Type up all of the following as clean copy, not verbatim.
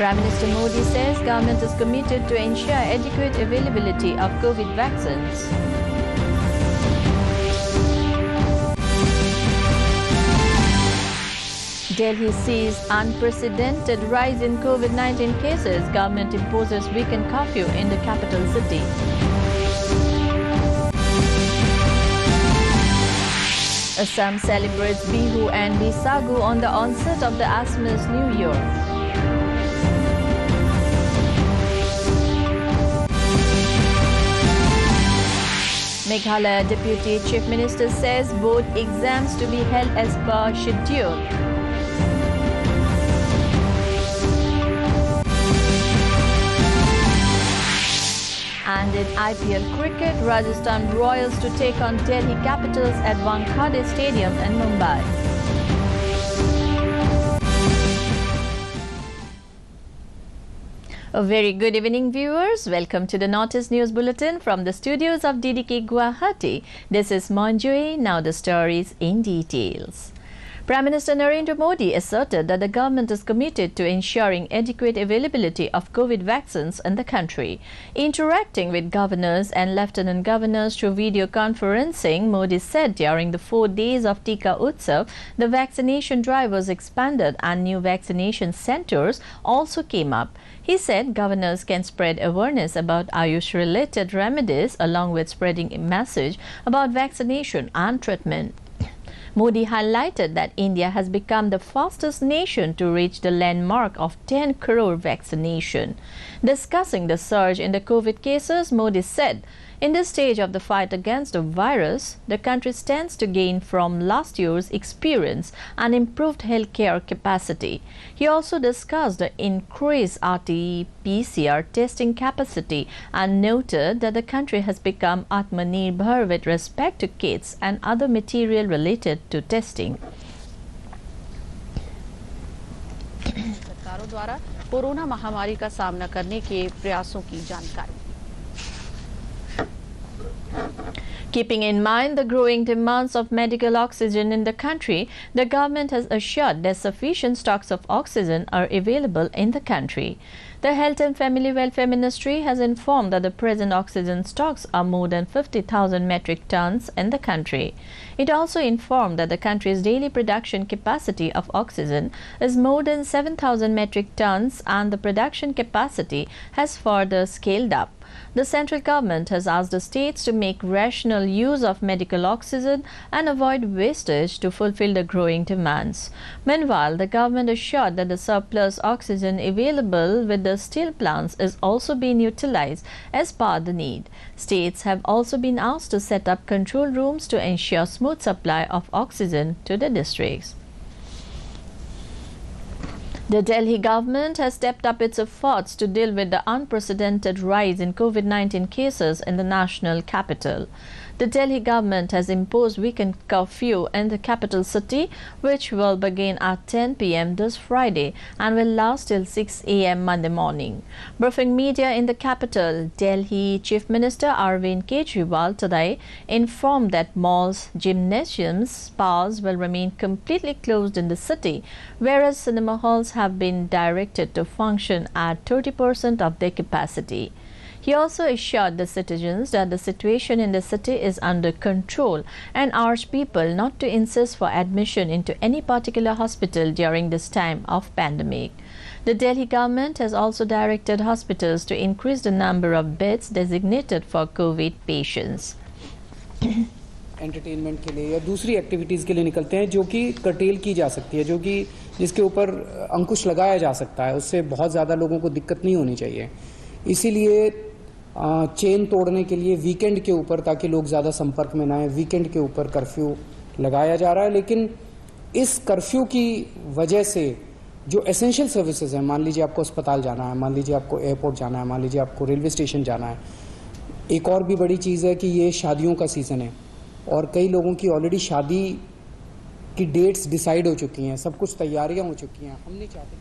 Prime Minister Modi says government is committed to ensure adequate availability of COVID vaccines. Delhi sees unprecedented rise in COVID-19 cases. Government imposes weekend curfew in the capital city. Assam celebrates Bihu and Bisagu on the onset of the Assamese New Year. Meghalaya Deputy Chief Minister says board exams to be held as per schedule. And in IPL cricket, Rajasthan Royals to take on Delhi Capitals at Wankhede Stadium in Mumbai. A very good evening, viewers. Welcome to the Notice News Bulletin from the studios of DDK Guwahati. This is Manjui. Now the stories in details. Prime Minister Narendra Modi asserted that the government is committed to ensuring adequate availability of COVID vaccines in the country. Interacting with governors and lieutenant governors through video conferencing, Modi said during the 4 days of Tika Utsav, the vaccination drive was expanded and new vaccination centers also came up. He said governors can spread awareness about Ayush-related remedies along with spreading a message about vaccination and treatment. Modi highlighted that India has become the fastest nation to reach the landmark of 10 crore vaccination. Discussing the surge in the COVID cases, Modi said, in this stage of the fight against the virus, the country stands to gain from last year's experience and improved healthcare capacity. He also discussed the increased RT-PCR testing capacity and noted that the country has become Atmanirbhar with respect to kits and other material related to testing. सरकारों द्वारा corona महामारी का सामना करने के प्रयासों की जानकारी. Keeping in mind the growing demands of medical oxygen in the country, the government has assured that sufficient stocks of oxygen are available in the country. The Health and Family Welfare Ministry has informed that the present oxygen stocks are more than 50,000 metric tons in the country. It also informed that the country's daily production capacity of oxygen is more than 7,000 metric tons and the production capacity has further scaled up. The central government has asked the states to make rational use of medical oxygen and avoid wastage to fulfill the growing demands. Meanwhile, the government assured that the surplus oxygen available with the steel plants is also being utilized as per the need. States have also been asked to set up control rooms to ensure smooth supply of oxygen to the districts. The Delhi government has stepped up its efforts to deal with the unprecedented rise in COVID-19 cases in the national capital. The Delhi government has imposed weekend curfew in the capital city, which will begin at 10 p.m. this Friday and will last till 6 a.m. Monday morning. Briefing media in the capital, Delhi Chief Minister Arvind Kejriwal today informed that malls, gymnasiums, spas will remain completely closed in the city, whereas cinema halls have been directed to function at 30% of their capacity. He also assured the citizens that the situation in the city is under control and urged people not to insist for admission into any particular hospital during this time of pandemic. The Delhi government has also directed hospitals to increase the number of beds designated for COVID patients. Entertainment के लिए या दूसरी activities के लिए निकलते हैं जो कि कर्टेल की जा सकती है, जो कि जिसके ऊपर अंकुश लगाया जा सकता है, उससे बहुत ज़्यादा लोगों को दिक्कत नहीं होनी चाहिए. इसीलिए चेन तोड़ने के लिए वीकेंड के ऊपर, ताकि लोग ज़्यादा संपर्क में ना आए, वीकेंड के ऊपर कर्फ्यू लगाया जा रहा है. लेकिन इस कर्फ्यू की वजह से जो एसेंशियल सर्विसेज हैं, मान लीजिए आपको अस्पताल जाना है, मान लीजिए आपको एयरपोर्ट जाना है, मान लीजिए आपको रेलवे स्टेशन जाना है. एक और भी बड़ी चीज़ है कि ये शादियों का सीज़न है और कई लोगों की ऑलरेडी शादी की डेट्स डिसाइड हो चुकी हैं, सब कुछ तैयारियां हो चुकी हैं. हम नहीं चाहते.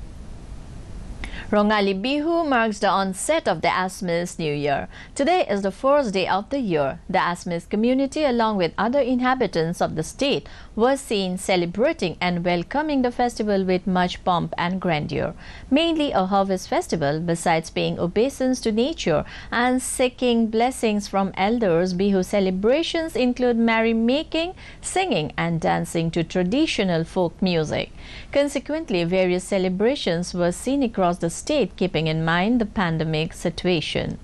Rongali Bihu marks the onset of the Assamese New Year. Today is the first day of the year. The Assamese community, along with other inhabitants of the state, was seen celebrating and welcoming the festival with much pomp and grandeur. Mainly a harvest festival, besides paying obeisance to nature and seeking blessings from elders, Bihu celebrations include merrymaking, singing and dancing to traditional folk music. Consequently, various celebrations were seen across the state, keeping in mind the pandemic situation.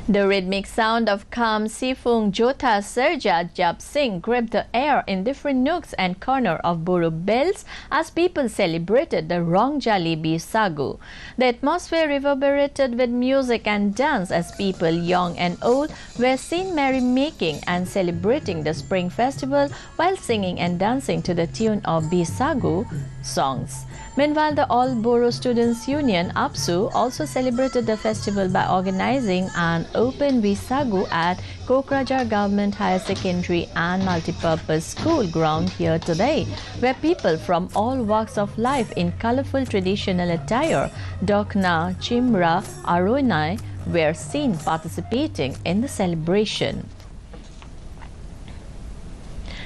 The rhythmic sound of Kham Sifung Jotha Serja Jab Singh gripped the air in different nooks and corners of Boro bells as people celebrated the Rongjali Bisagu. The atmosphere reverberated with music and dance as people, young and old, were seen merrymaking and celebrating the spring festival while singing and dancing to the tune of Bisagu songs. Meanwhile, the All Boro Students Union, APSU, also celebrated the festival by organizing an open Bisagu at Kokrajar Government Higher Secondary and Multipurpose School ground here today, where people from all walks of life in colorful traditional attire, Dokna, Chimra, Aronai, were seen participating in the celebration.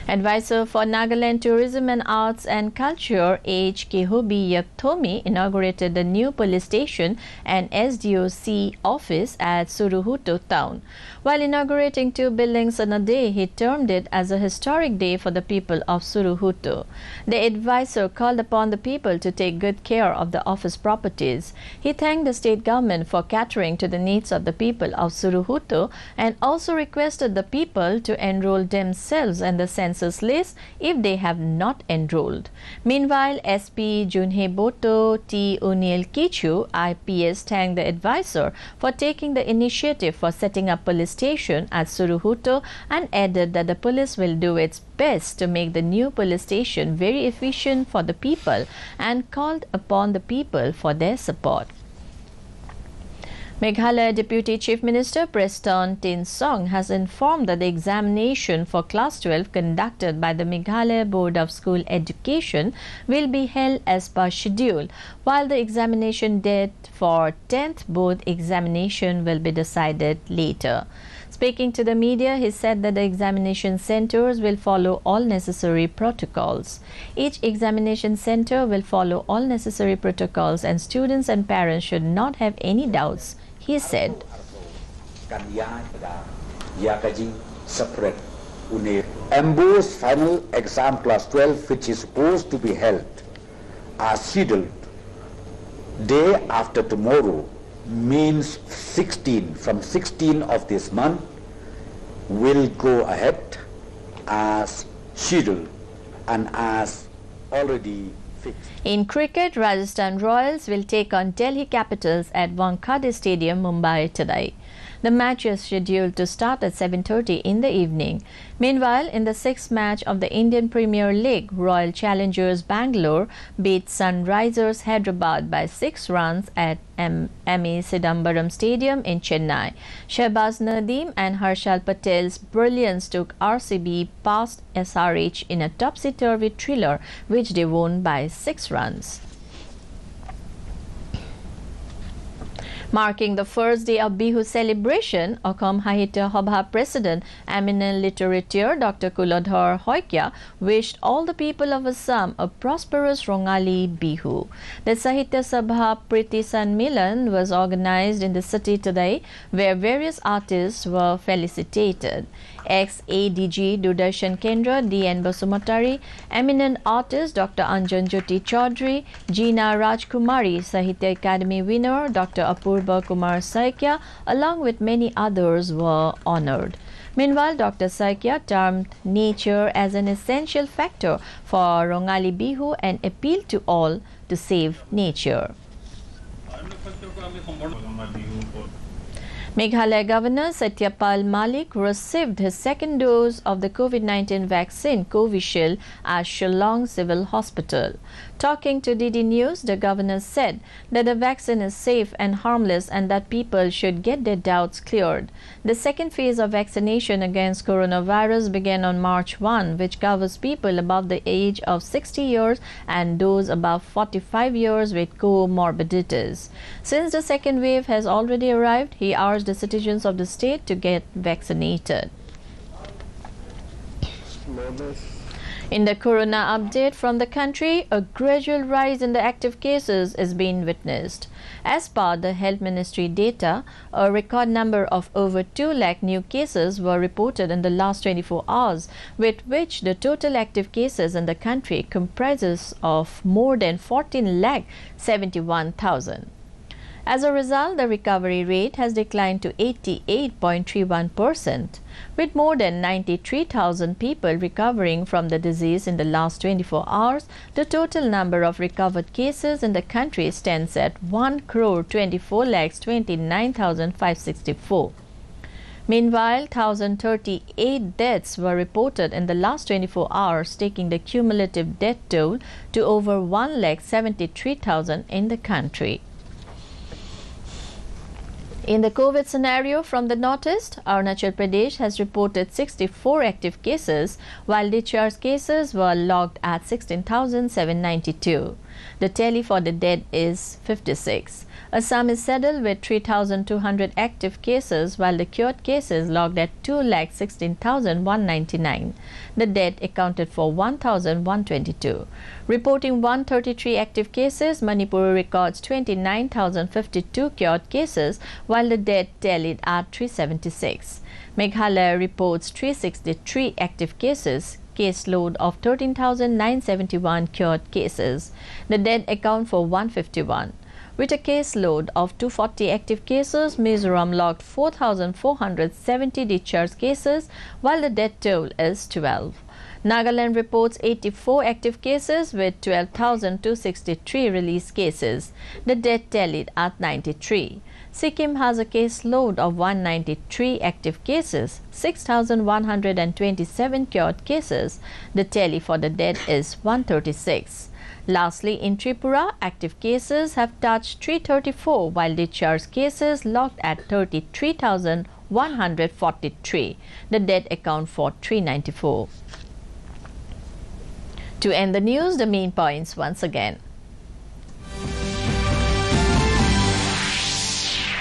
Advisor for Nagaland Tourism and Arts and Culture, H. Kehobi Yakthomi, inaugurated the new police station and SDOC office at Suruhuto town. While inaugurating two buildings on a day, he termed it as a historic day for the people of Suruhuto. The advisor called upon the people to take good care of the office properties. He thanked the state government for catering to the needs of the people of Suruhuto and also requested the people to enroll themselves in the census list if they have not enrolled. Meanwhile, SP Junhe Boto T. Unil Kichu, IPS, thanked the advisor for taking the initiative for setting up police station at Suruhuto and added that the police will do its best to make the new police station very efficient for the people and called upon the people for their support. Meghalaya Deputy Chief Minister Preston Tinsong has informed that the examination for Class 12 conducted by the Meghalaya Board of School Education will be held as per schedule, while the examination date for 10th board examination will be decided later. Speaking to the media, he said that the examination centers will follow all necessary protocols. Each examination center will follow all necessary protocols and students and parents should not have any doubts, he said. MBO's final exam class 12, which is supposed to be held as scheduled day after tomorrow, means 16, from 16 of this month, will go ahead as scheduled and as already fixed. In cricket, Rajasthan Royals will take on Delhi Capitals at Wankhede Stadium, Mumbai today. The match is scheduled to start at 7:30 in the evening. Meanwhile, in the sixth match of the Indian Premier League, Royal Challengers Bangalore beat Sunrisers Hyderabad by 6 runs at M.A. Sidambaram Stadium in Chennai. Shahbaz Nadeem and Harshal Patel's brilliance took RCB past SRH in a topsy-turvy thriller, which they won by 6 runs. Marking the first day of Bihu celebration, Assam Sahitya Sabha President, eminent literature Dr. Kulodhar Hoikia, wished all the people of Assam a prosperous Rongali Bihu. The Sahitya Sabha Priti Sanmilan was organized in the city today, where various artists were felicitated. Ex-ADG Doordarshan Kendra D.N. Basumatari, eminent artist Dr. Anjan Jyoti Chaudhary, Jeena Rajkumari, Sahitya Academy winner Dr. Apurva Kumar Saikya, along with many others were honored. Meanwhile, Dr. Saikia termed nature as an essential factor for Rongali Bihu and appealed to all to save nature. Meghalaya Governor Satyapal Malik received his second dose of the COVID-19 vaccine Covishield at Shillong Civil Hospital. Talking to DD News, the governor said that the vaccine is safe and harmless and that people should get their doubts cleared. The second phase of vaccination against coronavirus began on March 1, which covers people above the age of 60 years and those above 45 years with comorbidities. Since the second wave has already arrived, he urged the citizens of the state to get vaccinated. In the corona update from the country, a gradual rise in the active cases is being witnessed. As per the Health Ministry data, a record number of over 2 lakh new cases were reported in the last 24 hours, with which the total active cases in the country comprises of more than 14 lakh 71,000. As a result, the recovery rate has declined to 88.31%, with more than 93,000 people recovering from the disease in the last 24 hours. The total number of recovered cases in the country stands at 1,24,29,564. Meanwhile, 1,038 deaths were reported in the last 24 hours, taking the cumulative death toll to over 1,73,000 in the country. In the COVID scenario from the northeast, Arunachal Pradesh has reported 64 active cases, while discharge cases were logged at 16,792. The tally for the dead is 56. Assam is saddled with 3,200 active cases, while the cured cases logged at 2,16,199. The dead accounted for 1,122. Reporting 133 active cases, Manipur records 29,052 cured cases, while the dead tallied at 376. Meghalaya reports 363 active cases, caseload of 13,971 cured cases. The dead account for 151. With a caseload of 240 active cases, Mizoram logged 4,470 discharge cases, while the death toll is 12. Nagaland reports 84 active cases with 12,263 release cases. The death tallied at 93. Sikkim has a caseload of 193 active cases, 6,127 cured cases. The tally for the dead is 136. Lastly, in Tripura, active cases have touched 334, while discharge cases logged at 33,143. The dead account for 394. To end the news, the main points once again.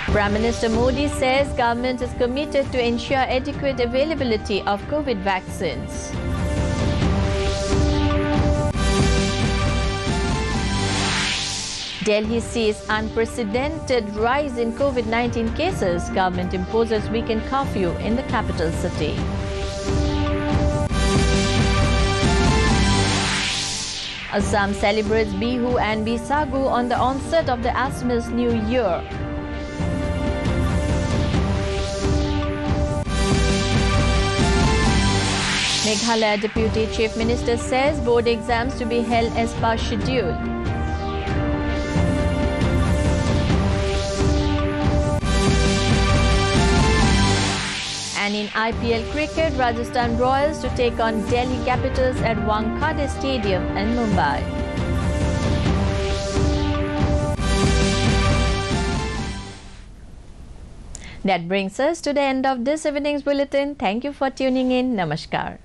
Prime Minister Modi says government is committed to ensure adequate availability of COVID vaccines. Delhi sees unprecedented rise in COVID-19 cases. Government imposes weekend curfew in the capital city. Assam celebrates Bihu and Bisagu on the onset of the Assamese New Year. Meghalaya Deputy Chief Minister says board exams to be held as per schedule. And in IPL cricket, Rajasthan Royals to take on Delhi Capitals at Wankhede Stadium in Mumbai. That brings us to the end of this evening's bulletin. Thank you for tuning in. Namaskar.